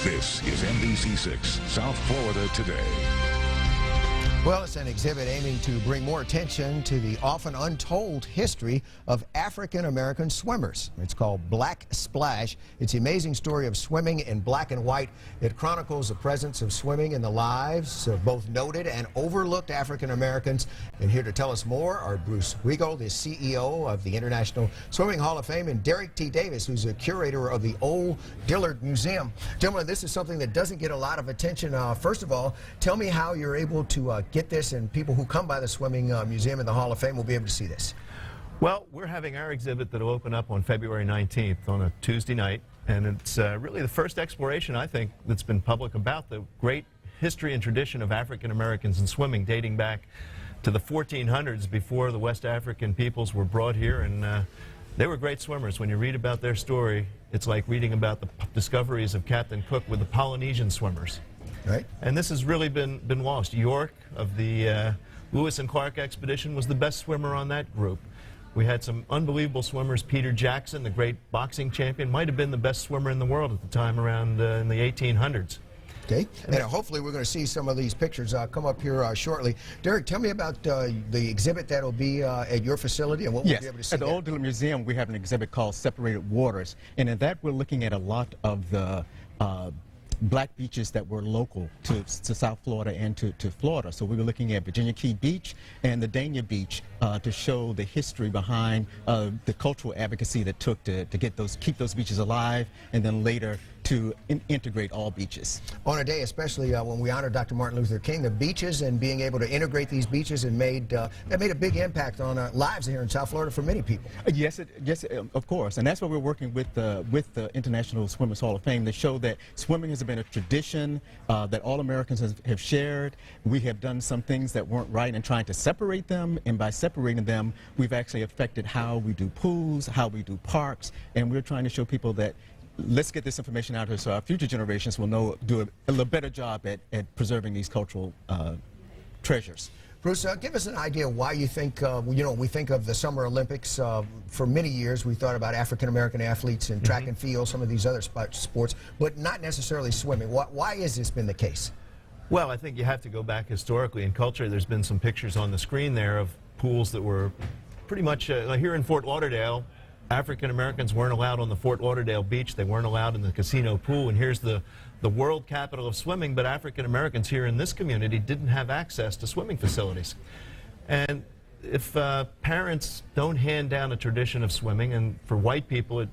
This is NBC6 South Florida Today. Well, it's an exhibit aiming to bring more attention to the often untold history of African-American swimmers. It's called Black Splash. It's the amazing story of swimming in black and white. It chronicles the presence of swimming in the lives of both noted and overlooked African-Americans. And here to tell us more are Bruce Wigo, the CEO of the International Swimming Hall of Fame, and Derek T. Davis, who's a curator of the old Dillard Museum. Gentlemen, this is something that doesn't get a lot of attention. First of all, tell me how you're able to get this, and people who come by the Swimming Museum and the Hall of Fame will be able to see this. Well, we're having our exhibit that will open up on February 19th on a Tuesday night, and it's really the first exploration, I think, that's been public about the great history and tradition of African Americans in swimming, dating back to the 1400s, before the West African peoples were brought here, and they were great swimmers. When you read about their story, it's like reading about the discoveries of Captain Cook with the Polynesian swimmers. Right. And this has really been lost. York of the Lewis and Clark expedition was the best swimmer on that group. We had some unbelievable swimmers. Peter Jackson, the great boxing champion, might have been the best swimmer in the world at the time, around in the 1800s. Okay, and hopefully we're going to see some of these pictures come up here shortly. Derek, tell me about the exhibit that will be at your facility and what we'll be able to see. At the Old Dillard Museum, we have an exhibit called Separated Waters, and in that we're looking at a lot of the black beaches that were local to South Florida and to Florida. So we were looking at Virginia Key Beach and the Dania Beach to show the history behind the cultural advocacy that took to keep those beaches alive, and then later to integrate all beaches. On a day, especially when we honor Dr. Martin Luther King, the beaches and being able to integrate these beaches and that made a big impact on lives here in South Florida for many people. Yes, of course, and that's why we're working with the International Swimmers Hall of Fame to show that swimming has been a tradition that all Americans have shared. We have done some things that weren't right and trying to separate them, and by separating them, we've actually affected how we do pools, how we do parks, and we're trying to show people that let's get this information out here so our future generations will do a little better job at preserving these cultural treasures. Bruce, give us an idea why you think, we think of the Summer Olympics. For many years, we thought about African-American athletes in track and field, some of these other sports, but not necessarily swimming. Why has this been the case? Well, I think you have to go back historically in culture. There's been some pictures on the screen there of pools that were pretty much, here in Fort Lauderdale, African Americans weren't allowed on the Fort Lauderdale beach. They weren't allowed in the casino pool, and here's the world capital of swimming, but African Americans here in this community didn't have access to swimming facilities. And if parents don't hand down a tradition of swimming, and for white people,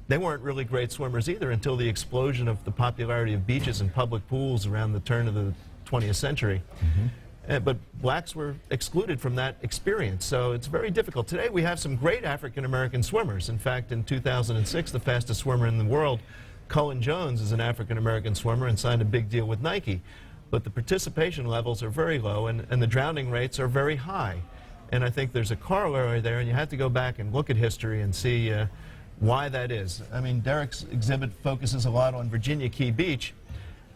they weren't really great swimmers either until the explosion of the popularity of beaches and public pools around the turn of the 20th century. But blacks were excluded from that experience, so it's very difficult. Today we have some great African-American swimmers. In fact, in 2006, the fastest swimmer in the world, Cullen Jones, is an African-American swimmer and signed a big deal with Nike. But the participation levels are very low, and the drowning rates are very high. And I think there's a corollary there, and you have to go back and look at history and see why that is. I mean, Derek's exhibit focuses a lot on Virginia Key Beach,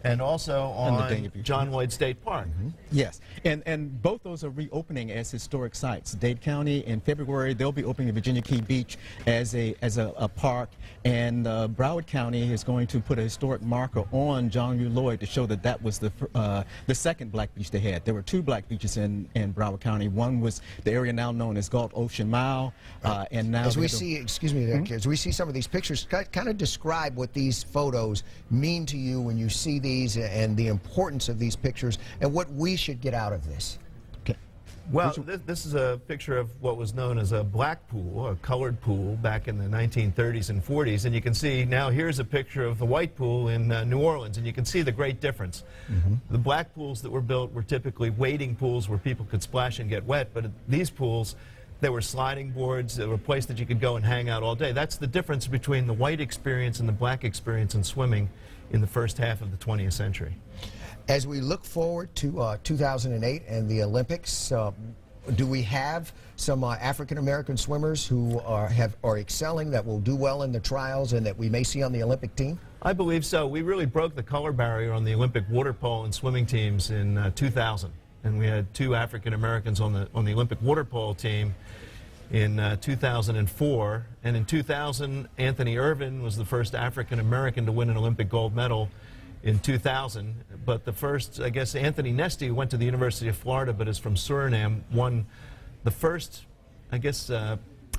and also on John Lloyd State Park. Yes, and both those are reopening as historic sites. Dade County in February, they'll be opening Virginia Key Beach as a park, and Broward County is going to put a historic marker on John U. Lloyd to show that was the second black beach they had. There were two black beaches in Broward County. One was the area now known as Galt Ocean Mile, and now as we see, excuse me, as we see some of these pictures, kind of describe what these photos mean to you when you see these, and the importance of these pictures and what we should get out of this. Okay. Well, this is a picture of what was known as a black pool, a colored pool, back in the 1930s and 40s. And you can see now here's a picture of the white pool in New Orleans, and you can see the great difference. The black pools that were built were typically wading pools where people could splash and get wet, but these pools, there were sliding boards, there were a place that you could go and hang out all day. That's the difference between the white experience and the black experience in swimming in the first half of the 20th century. As we look forward to 2008 and the Olympics, do we have some African-American swimmers who are excelling, that will do well in the trials and that we may see on the Olympic team? I believe so. We really broke the color barrier on the Olympic water polo and swimming teams in 2000. And we had two African Americans on the Olympic water polo team in 2004. And in 2000, Anthony Irvin was the first African American to win an Olympic gold medal in 2000. But the first, I guess, Anthony Nesty, who went to the University of Florida but is from Suriname, won the first, I guess,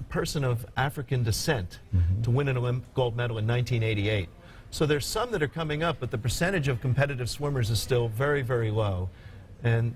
person of African descent to win an gold medal in 1988. So there's some that are coming up, but the percentage of competitive swimmers is still very, very low. And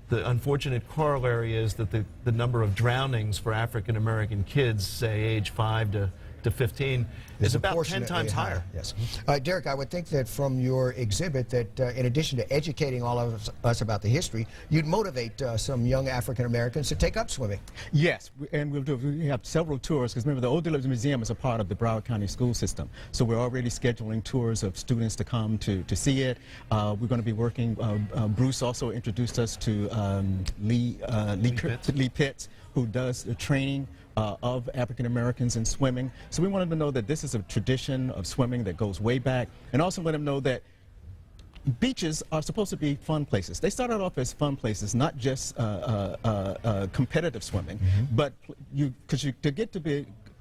the unfortunate corollary is that the number of drownings for African American kids, say age 5 to 15, is about 10 times higher. Yes. Derek, I would think that from your exhibit that in addition to educating all of us about the history, you'd motivate some young African Americans to take up swimming. Yes, and we'll do. We have several tours, because remember, the old Dillard Museum is a part of the Broward County school system. So we're already scheduling tours of students to come to see it. We're going to be working, Bruce also introduced us to Lee Pitts, who does the training of African Americans in swimming. So we want them to know that this is a tradition of swimming that goes way back, and also let them know that beaches are supposed to be fun places. They started off as fun places, not just competitive swimming, but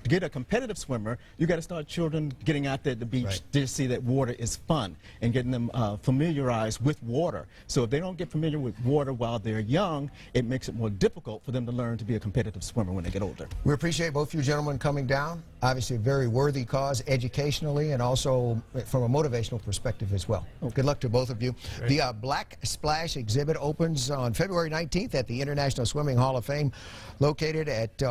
to get a competitive swimmer, you got to start children getting out there at the beach to see that water is fun and getting them familiarized with water. So if they don't get familiar with water while they're young, it makes it more difficult for them to learn to be a competitive swimmer when they get older. We appreciate both you gentlemen coming down. Obviously a very worthy cause educationally and also from a motivational perspective as well. Good luck to both of you. Great. The Black Splash exhibit opens on February 19th at the International Swimming Hall of Fame, located at